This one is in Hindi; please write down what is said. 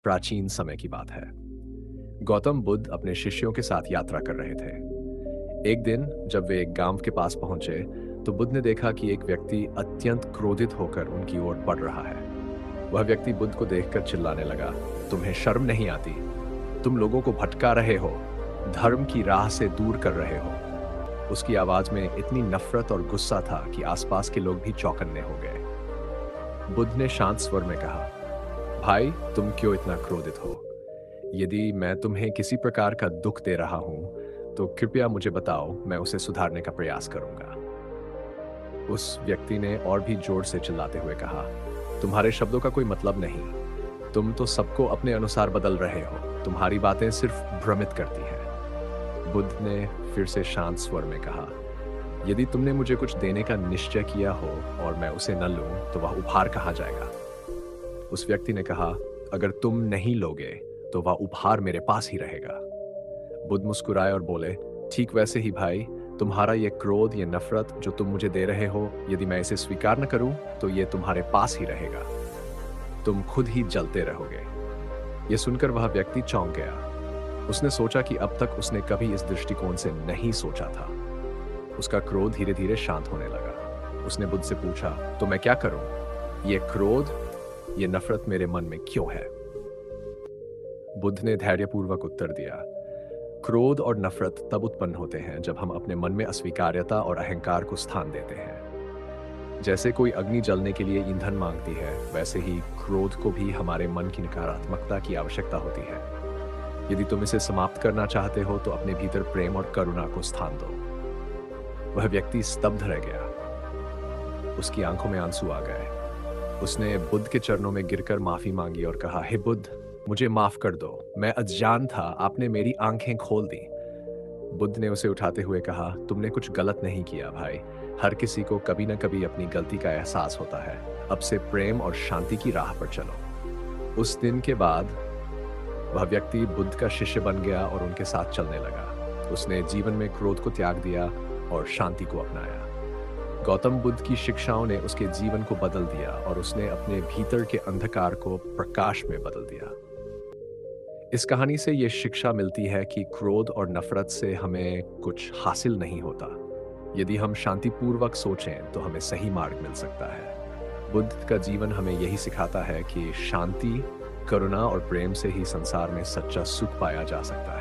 प्राचीन समय की बात है। गौतम बुद्ध अपने शिष्यों के साथ यात्रा कर रहे थे। एक दिन जब वे एक गांव के पास पहुंचे, तो बुद्ध ने देखा कि एक व्यक्ति अत्यंत क्रोधित होकर उनकी ओर बढ़ रहा है। वह व्यक्ति बुद्ध को देखकर चिल्लाने लगा, तुम्हें शर्म नहीं आती? तुम लोगों को भटका रहे हो, धर्म की राह से दूर कर रहे हो। उसकी आवाज में इतनी नफरत और गुस्सा था कि आसपास के लोग भी चौकन्ने हो गए। बुद्ध ने शांत स्वर में कहा, भाई, तुम क्यों इतना क्रोधित हो? यदि मैं तुम्हें किसी प्रकार का दुख दे रहा हूं, तो कृपया मुझे बताओ, मैं उसे सुधारने का प्रयास करूंगा। उस व्यक्ति ने और भी जोर से चिल्लाते हुए कहा, तुम्हारे शब्दों का कोई मतलब नहीं। तुम तो सबको अपने अनुसार बदल रहे हो। तुम्हारी बातें सिर्फ भ्रमित करती हैं। बुद्ध ने फिर से शांत स्वर में कहा, यदि तुमने मुझे कुछ देने का निश्चय किया हो और मैं उसे न लूं, तो वह उपहार कहाँ जाएगा? उस व्यक्ति ने कहा, अगर तुम नहीं लोगे तो वह उपहार मेरे पास ही रहेगा। बुद्ध मुस्कुराए और बोले, ठीक वैसे ही भाई, तुम्हारा ये क्रोध, ये नफरत जो तुम मुझे दे रहे हो, यदि मैं इसे स्वीकार न करूं तो ये तुम्हारे पास ही रहेगा। तुम खुद ही जलते रहोगे। यह सुनकर वह व्यक्ति चौंक गया। उसने सोचा कि अब तक उसने कभी इस दृष्टिकोण से नहीं सोचा था। उसका क्रोध धीरे धीरे शांत होने लगा। उसने बुद्ध से पूछा, तो मैं क्या करूं? ये क्रोध, ये नफरत मेरे मन में क्यों है? बुद्ध ने धैर्यपूर्वक उत्तर दिया, क्रोध और नफरत तब उत्पन्न होते हैं जब हम अपने मन में अस्वीकार्यता और अहंकार को स्थान देते हैं। जैसे कोई अग्नि जलने के लिए ईंधन मांगती है, वैसे ही क्रोध को भी हमारे मन की नकारात्मकता की आवश्यकता होती है। यदि तुम इसे समाप्त करना चाहते हो तो अपने भीतर प्रेम और करुणा को स्थान दो। वह व्यक्ति स्तब्ध रह गया। उसकी आंखों में आंसू आ गए। उसने बुद्ध के चरणों में गिरकर माफी मांगी और कहा, हे बुद्ध, मुझे माफ कर दो। मैं अनजान था, आपने मेरी आंखें खोल दी। बुद्ध ने उसे उठाते हुए कहा, तुमने कुछ गलत नहीं किया भाई। हर किसी को कभी न कभी अपनी गलती का एहसास होता है। अब से प्रेम और शांति की राह पर चलो। उस दिन के बाद वह व्यक्ति बुद्ध का शिष्य बन गया और उनके साथ चलने लगा। उसने जीवन में क्रोध को त्याग दिया और शांति को अपनाया। गौतम बुद्ध की शिक्षाओं ने उसके जीवन को बदल दिया और उसने अपने भीतर के अंधकार को प्रकाश में बदल दिया। इस कहानी से ये शिक्षा मिलती है कि क्रोध और नफरत से हमें कुछ हासिल नहीं होता। यदि हम शांतिपूर्वक सोचें तो हमें सही मार्ग मिल सकता है। बुद्ध का जीवन हमें यही सिखाता है कि शांति, करुणा और प्रेम से ही संसार में सच्चा सुख पाया जा सकता है।